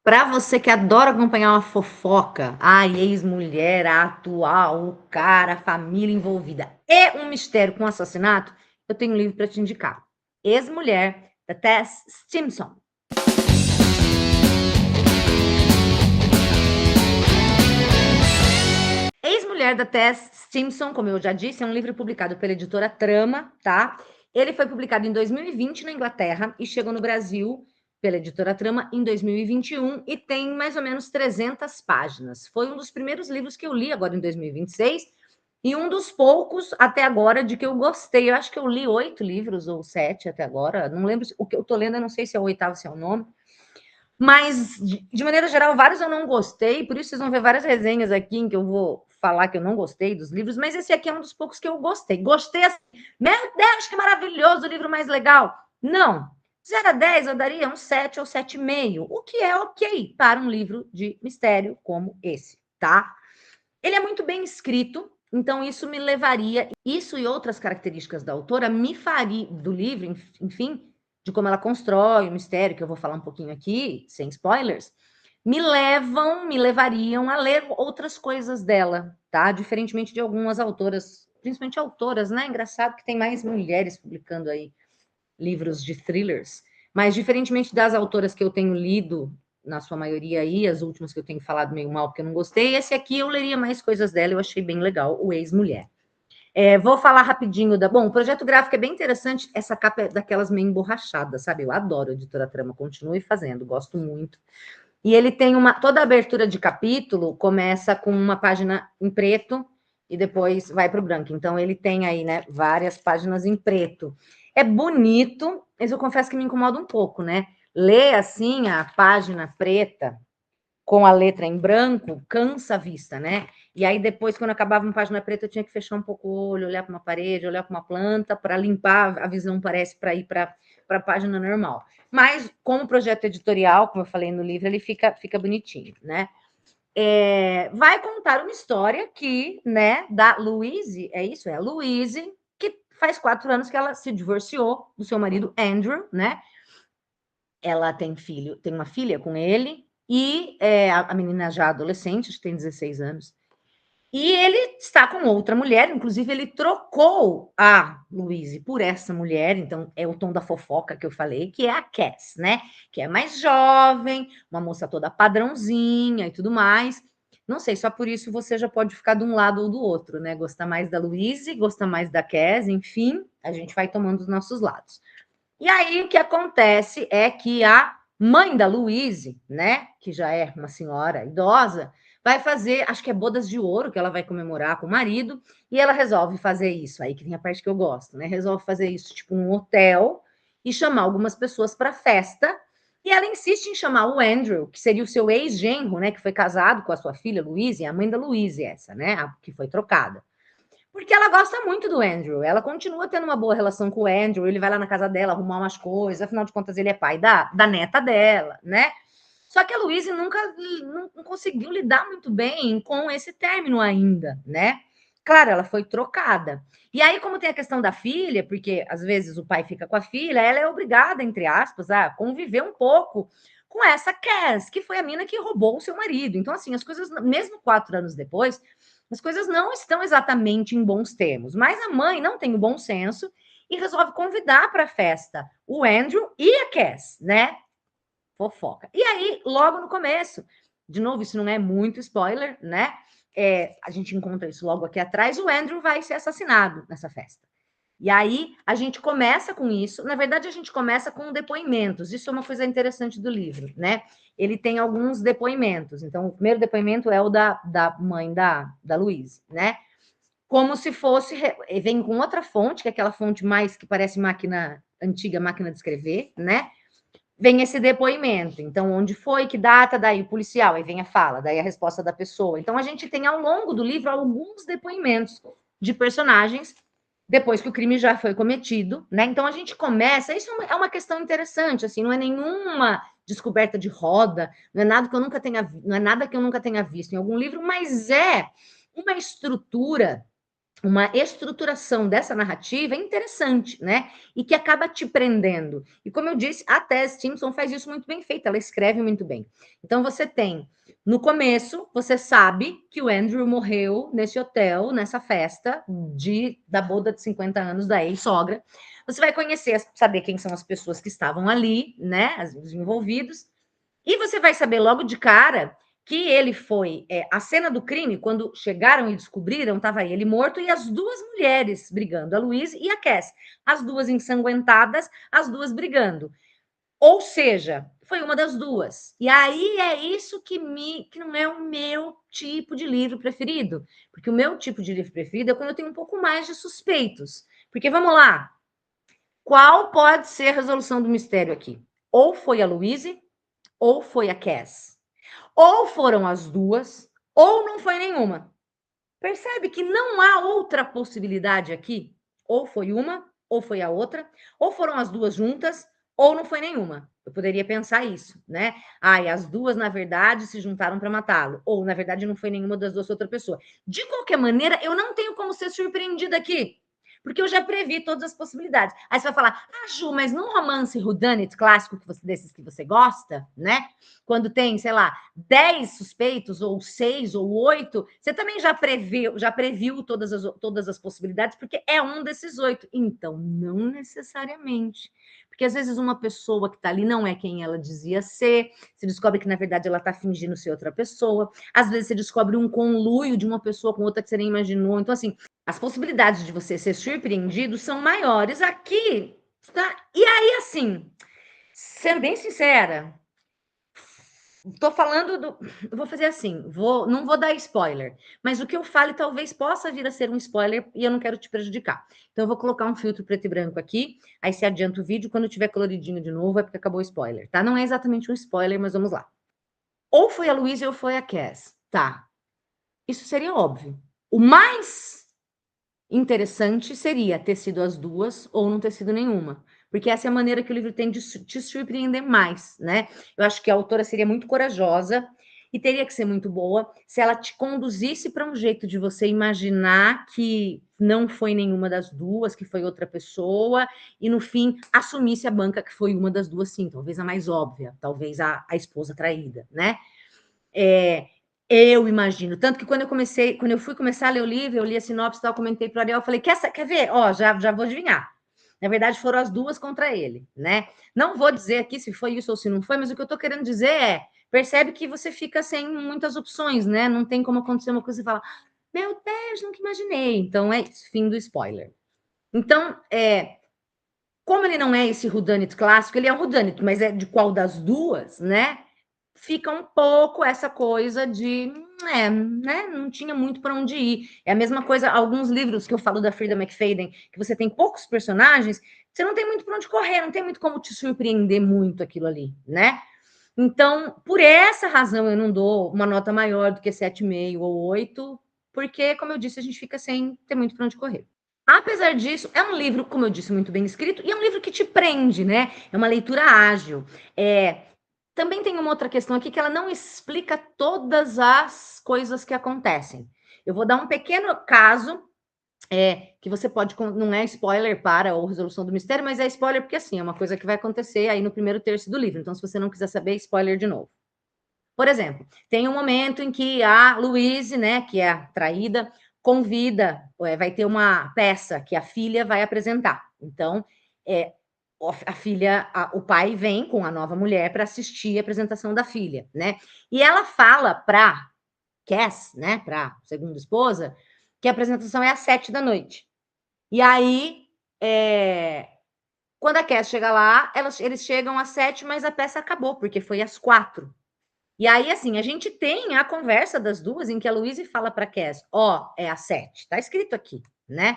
Para você que adora acompanhar uma fofoca, a ex-mulher, a atual, o cara, a família envolvida, é um mistério com assassinato, eu tenho um livro para te indicar. Ex-mulher, da Tess Stimson. Ex-mulher da Tess Stimson, como eu já disse, é um livro publicado pela editora Trama, tá? Ele foi publicado em 2020 na Inglaterra e chegou no Brasil pela editora Trama em 2021 e tem mais ou menos 300 páginas. Foi um dos primeiros livros que eu li agora em 2026 e um dos poucos até agora de que eu gostei. Eu acho que eu li 8 livros ou 7 até agora. Não lembro o que eu tô lendo, eu não sei se é o oitavo, se é o nono. Mas, de maneira geral, vários eu não gostei, por isso vocês vão ver várias resenhas aqui em que eu vou falar que eu não gostei dos livros, mas esse aqui é um dos poucos que eu gostei. Gostei assim, meu Deus, que maravilhoso, o livro mais legal. Não, 0 a 10 eu daria um 7 ou 7,5, o que é ok para um livro de mistério como esse, tá? Ele é muito bem escrito, então isso me levaria, isso e outras características da autora me faria, do livro, enfim, de como ela constrói o mistério, que eu vou falar um pouquinho aqui, sem spoilers, me levariam a ler outras coisas dela, tá? Diferentemente de algumas autoras, principalmente autoras, né? Engraçado que tem mais mulheres publicando aí livros de thrillers, mas diferentemente das autoras que eu tenho lido, na sua maioria aí, as últimas que eu tenho falado meio mal porque eu não gostei, esse aqui eu leria mais coisas dela, eu achei bem legal, o Ex-Mulher. Vou falar rapidinho da... Bom, o projeto gráfico é bem interessante, essa capa é daquelas meio emborrachadas, sabe? Eu adoro a Editora Trama, continue fazendo, gosto muito. E ele tem uma... Toda a abertura de capítulo começa com uma página em preto e depois vai para o branco. Então, ele tem aí, né, várias páginas em preto. É bonito, mas eu confesso que me incomoda um pouco, né? Ler assim a página preta com a letra em branco cansa a vista, né? E aí depois, quando acabava uma página preta, eu tinha que fechar um pouco o olho, olhar para uma parede, olhar para uma planta, para limpar a visão, parece, para ir para a página normal. Mas, como projeto editorial, como eu falei no livro, ele fica bonitinho, né? Vai contar uma história que, né, da Louise, é isso? É a Louise, que faz 4 anos que ela se divorciou do seu marido Andrew, né? Ela tem uma filha com ele, e a menina já adolescente, acho que tem 16 anos, e ele está com outra mulher, inclusive ele trocou a Louise por essa mulher, então é o tom da fofoca que eu falei, que é a Cass, né? Que é mais jovem, uma moça toda padrãozinha e tudo mais. Não sei, só por isso você já pode ficar de um lado ou do outro, né? Gostar mais da Louise, gostar mais da Cass, enfim, a gente vai tomando os nossos lados. E aí o que acontece é que a mãe da Louise, né, que já é uma senhora idosa, vai fazer, acho que é bodas de ouro que ela vai comemorar com o marido, e ela resolve fazer isso, aí que tem a parte que eu gosto, né? Resolve fazer isso tipo um hotel e chamar algumas pessoas para festa. E ela insiste em chamar o Andrew, que seria o seu ex-genro, né, que foi casado com a sua filha Louise, a mãe da Louise essa, né, a que foi trocada. Porque ela gosta muito do Andrew, ela continua tendo uma boa relação com o Andrew, ele vai lá na casa dela arrumar umas coisas, afinal de contas ele é pai da neta dela, né? Só que a Louise nunca não conseguiu lidar muito bem com esse término ainda, né? Claro, ela foi trocada. E aí, como tem a questão da filha, porque às vezes o pai fica com a filha, ela é obrigada, entre aspas, a conviver um pouco com essa Cass, que foi a mina que roubou o seu marido. Então, assim, as coisas, mesmo 4 anos depois, as coisas não estão exatamente em bons termos. Mas a mãe não tem o bom senso e resolve convidar para a festa o Andrew e a Cass, né? Fofoca. E aí, logo no começo, de novo, isso não é muito spoiler, né? A gente encontra isso logo aqui atrás, o Andrew vai ser assassinado nessa festa. E aí a gente começa com isso. Na verdade, a gente começa com depoimentos. Isso é uma coisa interessante do livro, né? Ele tem alguns depoimentos. Então, o primeiro depoimento é o da mãe da Louise, né? Como se fosse. Vem com outra fonte, que é aquela fonte mais que parece antiga máquina de escrever, né? Vem esse depoimento. Então, onde foi, que data, daí o policial, aí vem a fala, daí a resposta da pessoa. Então, a gente tem ao longo do livro alguns depoimentos de personagens depois que o crime já foi cometido, né? Então a gente começa, isso é uma questão interessante, assim, não é nenhuma descoberta de roda, não é nada que eu nunca tenha, não é nada que eu nunca tenha visto em algum livro, mas é uma estrutura uma estruturação dessa narrativa interessante, né? E que acaba te prendendo. E como eu disse, a Tess Simpson faz isso muito bem feito, ela escreve muito bem. Então você tem, no começo, você sabe que o Andrew morreu nesse hotel, nessa festa da boda de 50 anos da ex-sogra. Você vai conhecer, saber quem são as pessoas que estavam ali, né? Os envolvidos. E você vai saber logo de cara que ele foi. A cena do crime, quando chegaram e descobriram, estava ele morto e as duas mulheres brigando, a Louise e a Cass. As duas ensanguentadas, as duas brigando. Ou seja, foi uma das duas. E aí é isso que não é o meu tipo de livro preferido. Porque o meu tipo de livro preferido é quando eu tenho um pouco mais de suspeitos. Porque vamos lá. Qual pode ser a resolução do mistério aqui? Ou foi a Louise, ou foi a Cass. Ou foram as duas, ou não foi nenhuma. Percebe que não há outra possibilidade aqui? Ou foi uma, ou foi a outra, ou foram as duas juntas, ou não foi nenhuma. Eu poderia pensar isso, né? E as duas, na verdade, se juntaram para matá-lo. Ou, na verdade, não foi nenhuma das duas outra pessoa. De qualquer maneira, eu não tenho como ser surpreendida aqui. Porque eu já previ todas as possibilidades. Aí você vai falar, Ju, mas num romance whodunit clássico desses que você gosta, né? Quando tem, sei lá, 10 suspeitos, ou 6, ou 8, você também já previu todas as possibilidades, porque é um desses 8. Então, não necessariamente. Porque às vezes uma pessoa que está ali não é quem ela dizia ser, você descobre que, na verdade, ela está fingindo ser outra pessoa. Às vezes você descobre um conluio de uma pessoa com outra que você nem imaginou. Então, assim, as possibilidades de você ser surpreendido são maiores aqui, tá? E aí, assim, sendo bem sincera, tô falando do. Vou fazer assim, não vou dar spoiler, mas o que eu fale talvez possa vir a ser um spoiler e eu não quero te prejudicar. Então, eu vou colocar um filtro preto e branco aqui, aí você adianta o vídeo, quando tiver coloridinho de novo, é porque acabou o spoiler, tá? Não é exatamente um spoiler, mas vamos lá. Ou foi a Luísa ou foi a Cass. Tá. Isso seria óbvio. O mais interessante seria ter sido as duas ou não ter sido nenhuma. Porque essa é a maneira que o livro tem de te surpreender mais, né? Eu acho que a autora seria muito corajosa e teria que ser muito boa se ela te conduzisse para um jeito de você imaginar que não foi nenhuma das duas, que foi outra pessoa, e no fim assumisse a banca que foi uma das duas, sim, talvez a mais óbvia, talvez a esposa traída, né? Eu imagino. Tanto que quando eu fui começar a ler o livro, eu li a sinopse, tal, comentei para o Ariel, falei, quer ver? Ó, já vou adivinhar. Na verdade, foram as duas contra ele, né? Não vou dizer aqui se foi isso ou se não foi, mas o que eu estou querendo dizer é, percebe que você fica sem muitas opções, né? Não tem como acontecer uma coisa e falar, meu Deus, nunca imaginei. Então, é isso, fim do spoiler. Então, como ele não é esse whodunit clássico, ele é um whodunit, mas é de qual das duas, né? Fica um pouco essa coisa de, né, não tinha muito para onde ir. É a mesma coisa, alguns livros que eu falo da Frida McFadden, que você tem poucos personagens, você não tem muito para onde correr, não tem muito como te surpreender muito aquilo ali, né? Então, por essa razão, eu não dou uma nota maior do que 7,5 ou 8, porque, como eu disse, a gente fica sem ter muito para onde correr. Apesar disso, é um livro, como eu disse, muito bem escrito, e é um livro que te prende, né? É uma leitura ágil. Também tem uma outra questão aqui que ela não explica todas as coisas que acontecem. Eu vou dar um pequeno caso que você pode, não é spoiler para a resolução do mistério, mas é spoiler porque assim, é uma coisa que vai acontecer aí no primeiro terço do livro. Então, se você não quiser saber, spoiler de novo. Por exemplo, tem um momento em que a Louise, né, que é a traída, convida, vai ter uma peça que a filha vai apresentar. Então, a filha, o pai vem com a nova mulher para assistir a apresentação da filha, né? E ela fala para Cass, né, para segunda esposa, que a apresentação é às 7 da noite. E aí, quando a Cass chega lá, eles chegam às 7, mas a peça acabou, porque foi às 4. E aí, assim, a gente tem a conversa das duas em que a Louise fala para Cass, é às 7, tá escrito aqui, né?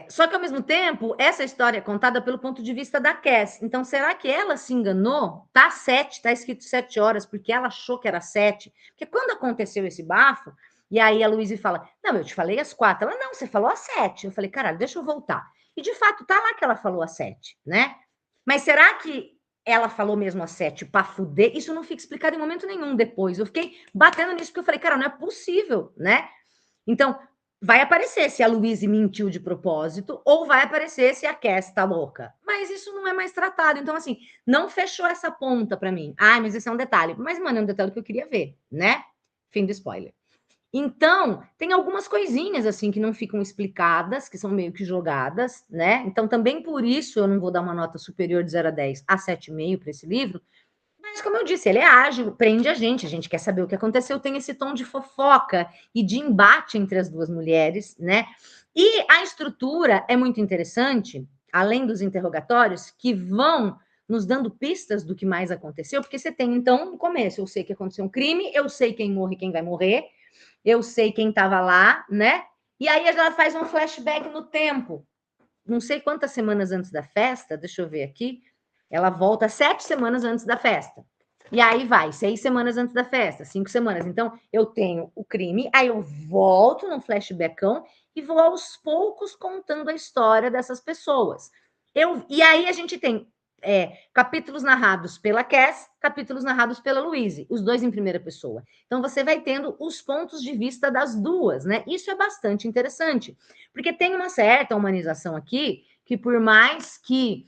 Só que, ao mesmo tempo, essa história é contada pelo ponto de vista da Cass. Então, será que ela se enganou? Tá 7, tá escrito 7 horas, porque ela achou que era 7. Porque quando aconteceu esse bafo, e aí a Louise fala, não, eu te falei às 4. Ela, não, você falou às 7. Eu falei, caralho, deixa eu voltar. E, de fato, tá lá que ela falou às 7, né? Mas será que ela falou mesmo às 7 para fuder? Isso não fica explicado em momento nenhum depois. Eu fiquei batendo nisso, porque eu falei, cara, não é possível, né? Então, vai aparecer se a Louise mentiu de propósito ou vai aparecer se a Cass tá louca. Mas isso não é mais tratado. Então, assim, não fechou essa ponta para mim. Ah, mas esse é um detalhe. Mas, mano, é um detalhe que eu queria ver, né? Fim do spoiler. Então, tem algumas coisinhas assim que não ficam explicadas, que são meio que jogadas, né? Então, também por isso eu não vou dar uma nota superior de 0 a 10 a 7,5 para esse livro, mas como eu disse, ele é ágil, prende a gente quer saber o que aconteceu, tem esse tom de fofoca e de embate entre as duas mulheres, né? E a estrutura é muito interessante, além dos interrogatórios, que vão nos dando pistas do que mais aconteceu, porque você tem, então, no começo, eu sei que aconteceu um crime, eu sei quem morre e quem vai morrer, eu sei quem estava lá, né? E aí ela faz um flashback no tempo. Não sei quantas semanas antes da festa, deixa eu ver aqui. Ela volta 7 semanas antes da festa. E aí vai, 6 semanas antes da festa, 5 semanas. Então, eu tenho o crime, aí eu volto num flashbackão e vou aos poucos contando a história dessas pessoas. E aí a gente tem capítulos narrados pela Cass, capítulos narrados pela Louise, os dois em primeira pessoa. Então você vai tendo os pontos de vista das duas, né? Isso é bastante interessante, porque tem uma certa humanização aqui, que por mais que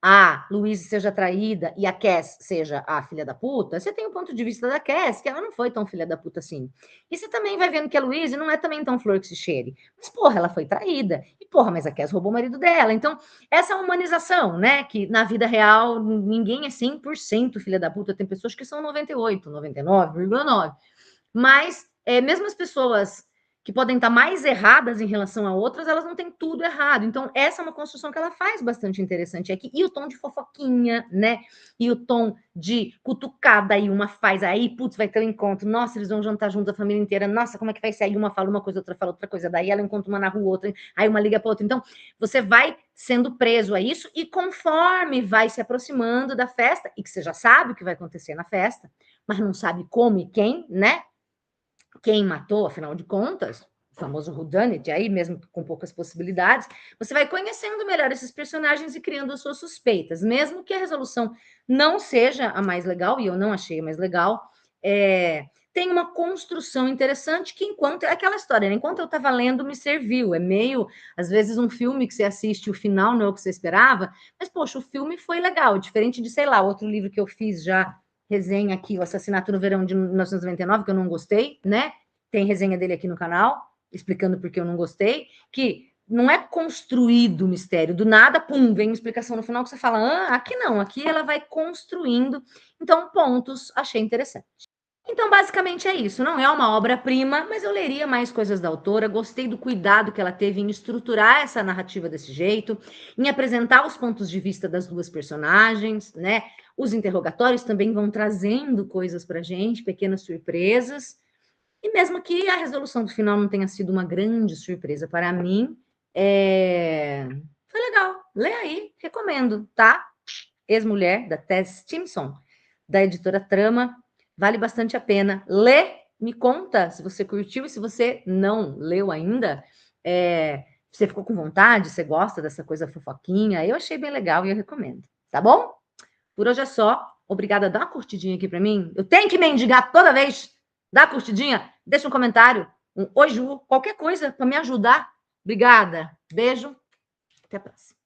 a Louise seja traída e a Cass seja a filha da puta, você tem o ponto de vista da Cass, que ela não foi tão filha da puta assim. E você também vai vendo que a Louise não é também tão flor que se cheire. Mas, porra, ela foi traída. E, porra, mas a Cass roubou o marido dela. Então, essa humanização, né? Que na vida real ninguém é 100% filha da puta. Tem pessoas que são 98, 99,9. Mas mesmo as pessoas que podem estar mais erradas em relação a outras, elas não têm tudo errado. Então, essa é uma construção que ela faz bastante interessante aqui. E o tom de fofoquinha, né? E o tom de cutucada, aí uma faz, aí, putz, vai ter um encontro. Nossa, eles vão jantar junto a família inteira. Nossa, como é que vai ser? Aí uma fala uma coisa, outra fala outra coisa. Daí ela encontra uma na rua, outra, aí uma liga para outra. Então, você vai sendo preso a isso e conforme vai se aproximando da festa, e que você já sabe o que vai acontecer na festa, mas não sabe como e quem, né? Quem matou, afinal de contas, o famoso whodunit, aí mesmo com poucas possibilidades, você vai conhecendo melhor esses personagens e criando as suas suspeitas, mesmo que a resolução não seja a mais legal, e eu não achei a mais legal, tem uma construção interessante que enquanto, é aquela história, né? Enquanto eu estava lendo, me serviu, é meio, às vezes, um filme que você assiste, o final não é o que você esperava, mas, poxa, o filme foi legal, diferente de, sei lá, outro livro que eu fiz já, resenha aqui, o Assassinato no Verão de 1999, que eu não gostei, né? Tem resenha dele aqui no canal, explicando por que eu não gostei, que não é construído o mistério, do nada, pum, vem uma explicação no final que você fala, aqui não, aqui ela vai construindo. Então, pontos, achei interessante. Então, basicamente é isso. Não é uma obra-prima, mas eu leria mais coisas da autora. Gostei do cuidado que ela teve em estruturar essa narrativa desse jeito, em apresentar os pontos de vista das duas personagens, né? Os interrogatórios também vão trazendo coisas para gente, pequenas surpresas. E mesmo que a resolução do final não tenha sido uma grande surpresa para mim, foi legal. Lê aí, recomendo, tá? Ex-Mulher, da Tess Timpson, da editora Trama. Vale bastante a pena. Lê, me conta se você curtiu e se você não leu ainda. Você ficou com vontade, você gosta dessa coisa fofoquinha. Eu achei bem legal e eu recomendo. Tá bom? Por hoje é só. Obrigada. Dá uma curtidinha aqui para mim. Eu tenho que mendigar toda vez. Dá uma curtidinha. Deixa um comentário. Um oi, Ju. Qualquer coisa para me ajudar. Obrigada. Beijo. Até a próxima.